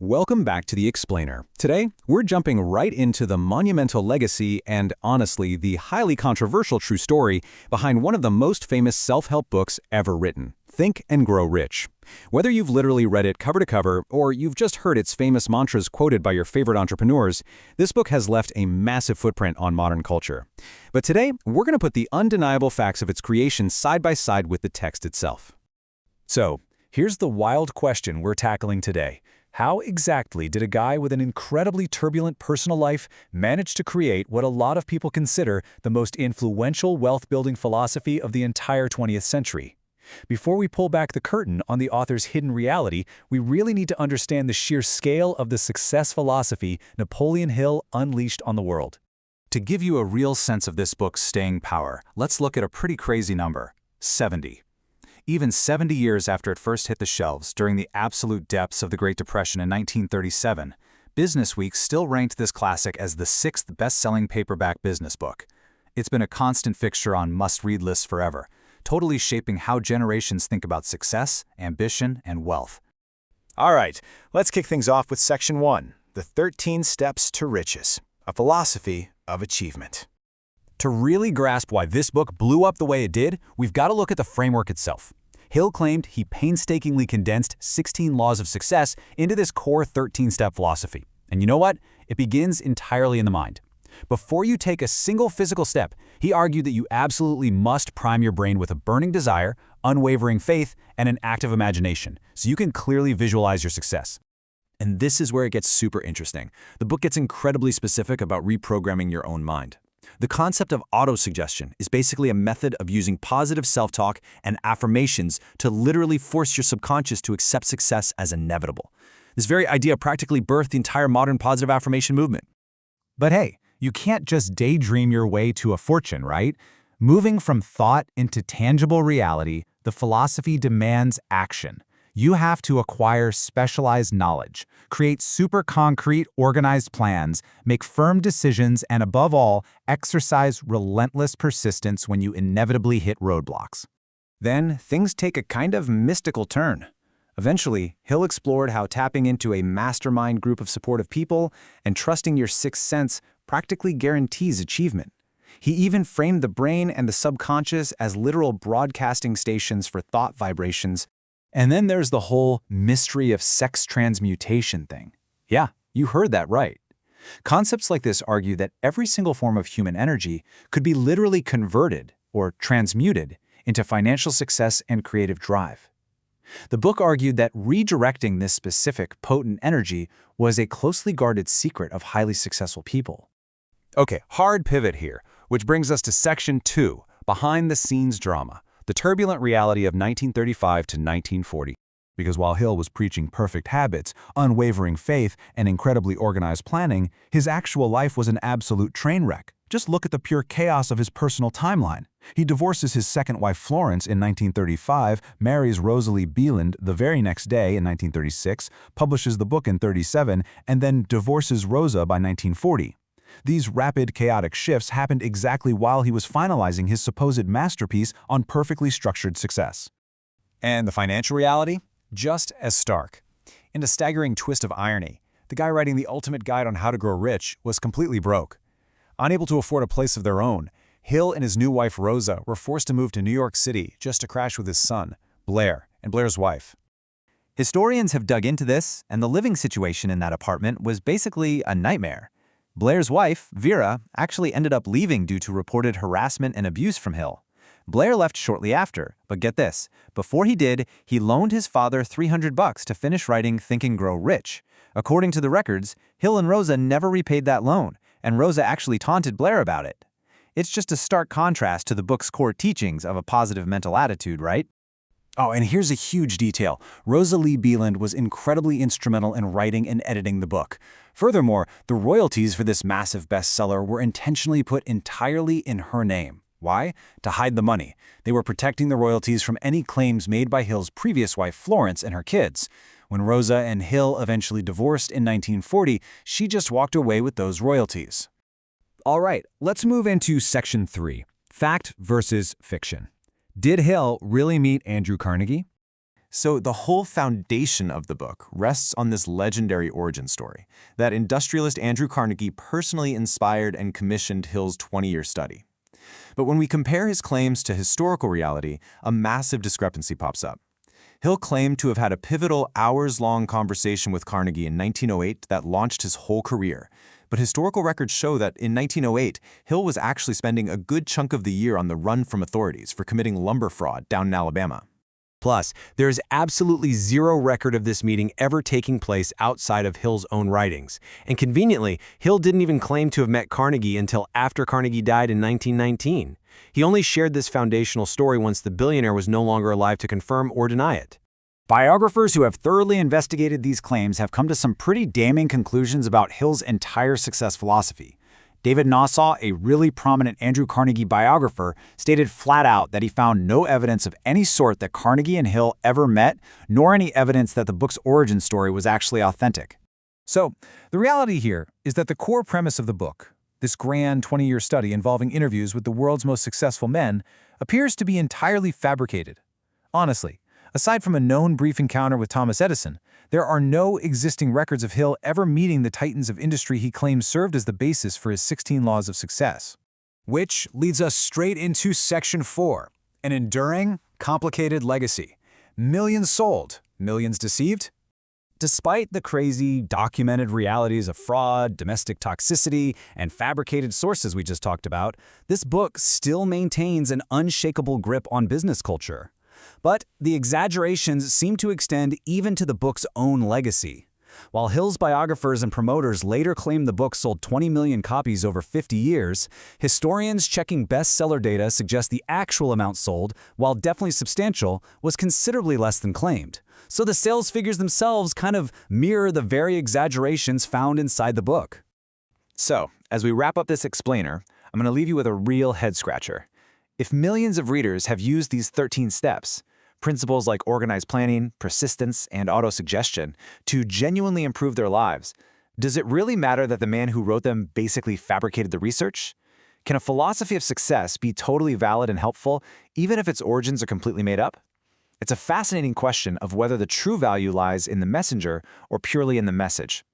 Welcome back to The Explainer. Today, we're jumping right into the monumental legacy and, honestly, the highly controversial true story behind one of the most famous self-help books ever written, Think and Grow Rich. Whether you've literally read it cover to cover or you've just heard its famous mantras quoted by your favorite entrepreneurs, this book has left a massive footprint on modern culture. But today, we're going to put the undeniable facts of its creation side by side with the text itself. So, here's the wild question we're tackling today. How exactly did a guy with an incredibly turbulent personal life manage to create what a lot of people consider the most influential wealth-building philosophy of the entire 20th century? Before we pull back the curtain on the author's hidden reality, we really need to understand the sheer scale of the success philosophy Napoleon Hill unleashed on the world. To give you a real sense of this book's staying power, let's look at a pretty crazy number: 70. Even 70 years after it first hit the shelves, during the absolute depths of the Great Depression in 1937, Businessweek still ranked this classic as the 6th best-selling paperback business book. It's been a constant fixture on must-read lists forever, totally shaping how generations think about success, ambition, and wealth. All right, let's kick things off with Section 1, the 13 Steps to Riches, a philosophy of achievement. To really grasp why this book blew up the way it did, we've got to look at the framework itself. Hill claimed he painstakingly condensed 16 laws of success into this core 13-step philosophy. And you know what? It begins entirely in the mind. Before you take a single physical step, he argued that you absolutely must prime your brain with a burning desire, unwavering faith, and an active imagination, so you can clearly visualize your success. And this is where it gets super interesting. The book gets incredibly specific about reprogramming your own mind. The concept of autosuggestion is basically a method of using positive self-talk and affirmations to literally force your subconscious to accept success as inevitable. This very idea practically birthed the entire modern positive affirmation movement. But hey, you can't just daydream your way to a fortune, right? Moving from thought into tangible reality, the philosophy demands action. You have to acquire specialized knowledge, create super concrete, organized plans, make firm decisions, and above all, exercise relentless persistence when you inevitably hit roadblocks. Then, things take a kind of mystical turn. Eventually, Hill explored how tapping into a mastermind group of supportive people and trusting your sixth sense practically guarantees achievement. He even framed the brain and the subconscious as literal broadcasting stations for thought vibrations. And then there's the whole mystery of sex transmutation thing. Yeah, you heard that right. Concepts like this argue that every single form of human energy could be literally converted or transmuted into financial success and creative drive. The book argued that redirecting this specific, potent energy was a closely guarded secret of highly successful people. Okay, hard pivot here, which brings us to Section 2, behind-the-scenes drama. The turbulent reality of 1935 to 1940. Because while Hill was preaching perfect habits, unwavering faith, and incredibly organized planning, his actual life was an absolute train wreck. Just look at the pure chaos of his personal timeline. He divorces his second wife Florence in 1935, marries Rosalie Beeland the very next day in 1936, publishes the book in 1937, and then divorces Rosa by 1940. These rapid, chaotic shifts happened exactly while he was finalizing his supposed masterpiece on perfectly structured success. And the financial reality? Just as stark. In a staggering twist of irony, the guy writing the ultimate guide on how to grow rich was completely broke. Unable to afford a place of their own, Hill and his new wife Rosa were forced to move to New York City just to crash with his son, Blair, and Blair's wife. Historians have dug into this, and the living situation in that apartment was basically a nightmare. Blair's wife, Vera, actually ended up leaving due to reported harassment and abuse from Hill. Blair left shortly after, but get this, before he did, he loaned his father $300 to finish writing Think and Grow Rich. According to the records, Hill and Rosa never repaid that loan, and Rosa actually taunted Blair about it. It's just a stark contrast to the book's core teachings of a positive mental attitude, right? Oh, and here's a huge detail. Rosalie Beeland was incredibly instrumental in writing and editing the book. Furthermore, the royalties for this massive bestseller were intentionally put entirely in her name. Why? To hide the money. They were protecting the royalties from any claims made by Hill's previous wife Florence and her kids. When Rosa and Hill eventually divorced in 1940, she just walked away with those royalties. All right, let's move into Section 3, Fact versus Fiction. Did Hill really meet Andrew Carnegie? So the whole foundation of the book rests on this legendary origin story that industrialist Andrew Carnegie personally inspired and commissioned Hill's 20-year study. But when we compare his claims to historical reality, a massive discrepancy pops up. Hill claimed to have had a pivotal hours-long conversation with Carnegie in 1908 that launched his whole career. But historical records show that in 1908, Hill was actually spending a good chunk of the year on the run from authorities for committing lumber fraud down in Alabama. Plus, there is absolutely zero record of this meeting ever taking place outside of Hill's own writings. And conveniently, Hill didn't even claim to have met Carnegie until after Carnegie died in 1919. He only shared this foundational story once the billionaire was no longer alive to confirm or deny it. Biographers who have thoroughly investigated these claims have come to some pretty damning conclusions about Hill's entire success philosophy. David Nassau, a really prominent Andrew Carnegie biographer, stated flat out that he found no evidence of any sort that Carnegie and Hill ever met, nor any evidence that the book's origin story was actually authentic. So, the reality here is that the core premise of the book, this grand 20-year study involving interviews with the world's most successful men, appears to be entirely fabricated. Honestly, aside from a known brief encounter with Thomas Edison, there are no existing records of Hill ever meeting the titans of industry he claims served as the basis for his 16 laws of success. Which leads us straight into Section 4, an enduring, complicated legacy. Millions sold, millions deceived? Despite the crazy, documented realities of fraud, domestic toxicity, and fabricated sources we just talked about, this book still maintains an unshakable grip on business culture. But the exaggerations seem to extend even to the book's own legacy. While Hill's biographers and promoters later claimed the book sold 20 million copies over 50 years, historians checking bestseller data suggest the actual amount sold, while definitely substantial, was considerably less than claimed. So the sales figures themselves kind of mirror the very exaggerations found inside the book. So, as we wrap up this explainer, I'm going to leave you with a real head-scratcher. If millions of readers have used these 13 steps, principles like organized planning, persistence, and autosuggestion, to genuinely improve their lives, does it really matter that the man who wrote them basically fabricated the research? Can a philosophy of success be totally valid and helpful, even if its origins are completely made up? It's a fascinating question of whether the true value lies in the messenger or purely in the message.